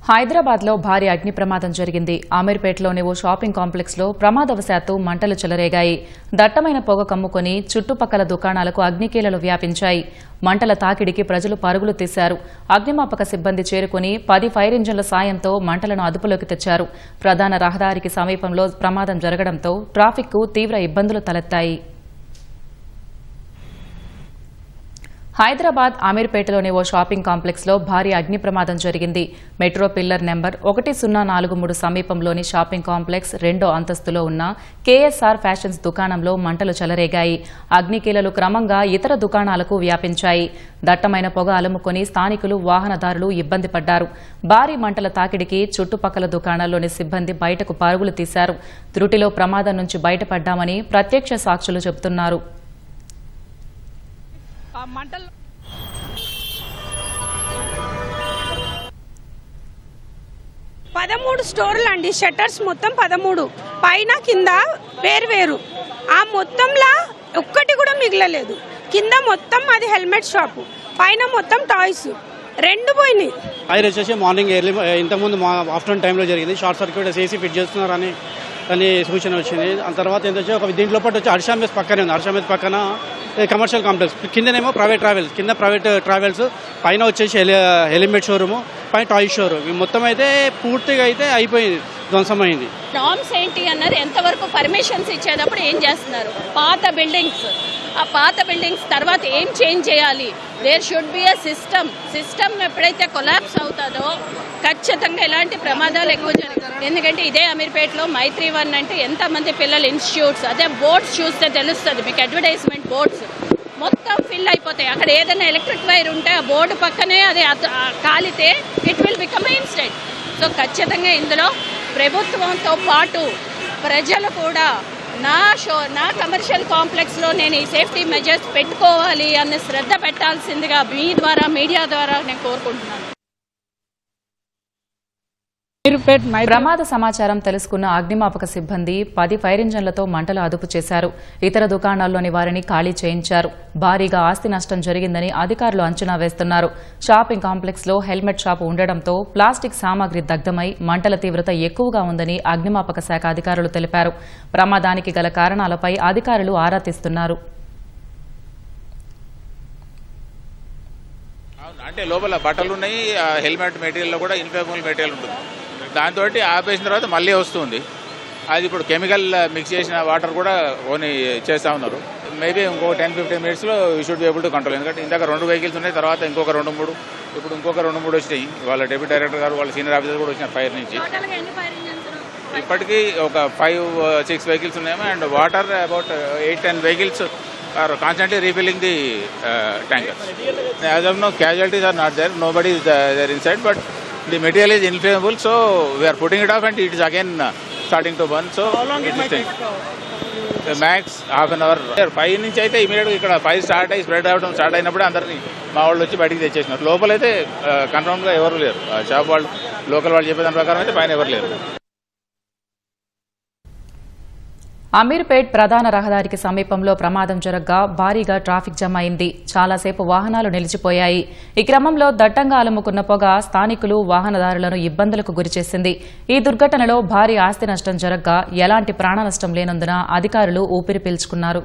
హైదరాబాద్లో భారీ అగ్ని ప్రమాదం జరిగింది. అమీర్పేటలోని ఓ షాపింగ్ కాంప్లెక్స్లో ప్రమాదవశాత్తు మంటలు చెలరేగాయి. దట్టమైన పొగ కమ్ముకొని చుట్టుపక్కల దుకాణాలకు అగ్నికీలలు వ్యాపించాయి. మంటల తాకిడికి ప్రజలు పరుగులు తీశారు. అగ్నిమాపక సిబ్బంది చేరుకుని 10 ఫైర్ ఇంజన్ల సాయంతో మంటలను అదుపులోకి తెచ్చారు. ప్రధాన రహదారికి సమీపంలో ప్రమాదం జరగడంతో ట్రాఫిక్కు తీవ్ర ఇబ్బందులు తలెత్తాయి. హైదరాబాద్ అమీర్పేటలోని ఓ షాపింగ్ కాంప్లెక్స్లో భారీ అగ్ని ప్రమాదం జరిగింది. మెట్రో పిల్లర్ నెంబర్ 1043 సమీపంలోని షాపింగ్ కాంప్లెక్స్ 2వ అంతస్తులో ఉన్న కేఎస్ఆర్ ఫ్యాషన్స్ దుకాణంలో మంటలు చెలరేగాయి. అగ్నికీలలు క్రమంగా ఇతర దుకాణాలకు వ్యాపించాయి. దట్టమైన పొగ అలుముకొని స్థానికులు, వాహనదారులు ఇబ్బంది పడ్డారు. భారీ మంటల తాకిడికి చుట్టుపక్కల దుకాణాల్లోని సిబ్బంది బయటకు పరుగులు తీశారు. త్రుటిలో ప్రమాదం నుంచి బయటపడ్డామని ప్రత్యక్ష సాక్షులు చెబుతున్నారు. 13 స్టోర్లు అండి. షట్టర్స్ మొత్తం 13, పైన కింద వేరు. ఆ మొత్తంలా ఒక్కటి కూడా మిగలలేదు. కింద మొత్తం అది హెల్మెట్ షాపు, పైన మొత్తం టాయ్స్, 2 పోయినాయి. ఫైర్ వచ్చేసి మార్నింగ్ ఎర్లీ, ఇంతకుముందు ఆఫ్టర్నూన్ టైంలో జరిగింది. షార్ట్ సర్క్యూట్ ఏసీ ఫిట్ చేస్తున్నారని సూచన వచ్చింది. ఆ తర్వాత ఏంటంటే ఒక దీంట్లో పాటు వచ్చి హర్షామేద్ పక్కనే ఉంది. హర్షామేద్ పక్కన కమర్షియల్ కాంప్లెక్స్, కిందనేమో ప్రైవేట్ ట్రావెల్స్, పైన వచ్చేసి హెల్మెట్ షోరూము, పైన టాయ్ షోరూమ్. మొత్తం అయితే పూర్తిగా అయితే అయిపోయింది, ధ్వంసమైంది. నామ్స్ ఏంటి అన్నది ఎంతవరకు పర్మిషన్స్ ఇచ్చేటప్పుడు ఏం చేస్తున్నారు? పాత బిల్డింగ్స్ తర్వాత ఏం చేంజ్ చేయాలి? There should be a system ఎప్పుడైతే కొలాప్స్ అవుతుందో ఖచ్చితంగా ఇలాంటి ప్రమాదాలు ఎక్కువ జరుగుతాయి. ఎందుకంటే ఇదే అమీర్పేటలో మైత్రి 1 అంటే ఎంతమంది పిల్లలు ఇన్స్టిట్యూట్స్, అదే బోర్డ్స్ చూస్తే తెలుస్తుంది మీకు. అడ్వర్టైజ్మెంట్ బోర్డ్స్ మొత్తం ఫిల్ అయిపోతాయి. అక్కడ ఏదైనా ఎలక్ట్రిక్ వైర్ ఉంటే ఆ బోర్డు పక్కనే అది కాలితే it will become instant. So ఖచ్చితంగా ఇందులో ప్రభుత్వంతో పాటు ప్రజలు కూడా నా కమర్షియల్ కాంప్లెక్స్లో నేను ఈ సేఫ్టీ మెజర్స్ పెట్టుకోవాలి అన్న శ్రద్ధ పెట్టాల్సిందిగా మీ ద్వారా, మీడియా ద్వారా నేను కోరుకుంటున్నాను. ప్రమాద సమాచారం తెలుసుకున్న అగ్నిమాపక సిబ్బంది 10 ఫైర్ ఇంజన్లతో మంటలు అదుపు చేశారు. ఇతర దుకాణాల్లోని వారిని ఖాళీ చేయించారు. భారీగా ఆస్తి నష్టం జరిగిందని అధికారులు అంచనా వేస్తున్నారు. షాపింగ్ కాంప్లెక్స్లో హెల్మెట్ షాపు ఉండడంతో ప్లాస్టిక్ సామాగ్రి దగ్ధమై మంటల తీవ్రత ఎక్కువగా ఉందని అగ్నిమాపక శాఖ అధికారులు తెలిపారు. ప్రమాదానికి గల కారణాలపై అధికారులు ఆరా తీస్తున్నారు. అంటే లోపల బట్టలు ఉన్నాయి, హెల్మెట్ మెటీరియల్లో కూడా ఇన్ఫ్లేమబుల్ మెటీరియల్ ఉంటుంది. దాంతో ఆపేసిన తర్వాత మళ్ళీ వస్తుంది. అది ఇప్పుడు కెమికల్ మిక్స్ చేసిన వాటర్ కూడా ఓన్లీ చేస్తూ ఉన్నారు. మేబీ ఇంకో 10-15 మినిట్స్లో you should be able to control. ఎందుకంటే ఇందాక 2 వెహికల్స్ ఉన్నాయి, తర్వాత ఇంకొక 2-3, ఇప్పుడు ఇంకొక 2-3 వచ్చినాయి. వాళ్ళ డెప్యూటీ డైరెక్టర్ గారు, వాళ్ళ సీనియర్ ఆఫీసర్ కూడా వచ్చినారు ఫైర్ నుంచి. ఇప్పటికీ ఒక 5-6 వెహికల్స్ ఉన్నాయేమో. And water about 8-10 vehicles are constantly refilling the tankers. As of now, casualties are not there. Nobody is there inside, but the material is inflammable, so we are putting it off and it is again starting to burn. So how long it will take? Max half an hour. 5 నుంచి అయితే ఇమీడియట్గా ఇక్కడ 5 start అయ్యి spread అవ్వడం start అయినప్పుడు అందరినీ మా వాళ్ళు వచ్చి బయటికి తెచ్చేసినారు. లోపలైతే కన్ఫర్మ్గా ఎవరు లేరు. షాప్ వాళ్ళు, లోకల్ వాళ్ళు చెప్పేదాని ప్రకారం అయితే పైన ఎవరు లేరు. అమీర్పేట్ ప్రధాన రహదారికి సమీపంలో ప్రమాదం జరగ్గా భారీగా ట్రాఫిక్ జామ్ అయింది. చాలాసేపు వాహనాలు నిలిచిపోయాయి. ఈ క్రమంలో దట్టంగా అలుముకున్న పొగ స్థానికులు, వాహనదారులను ఇబ్బందులకు గురిచేసింది. ఈ దుర్ఘటనలో భారీ ఆస్తి నష్టం జరగ్గా ఎలాంటి ప్రాణ నష్టం లేనందున అధికారులు ఊపిరి పీల్చుకున్నారు.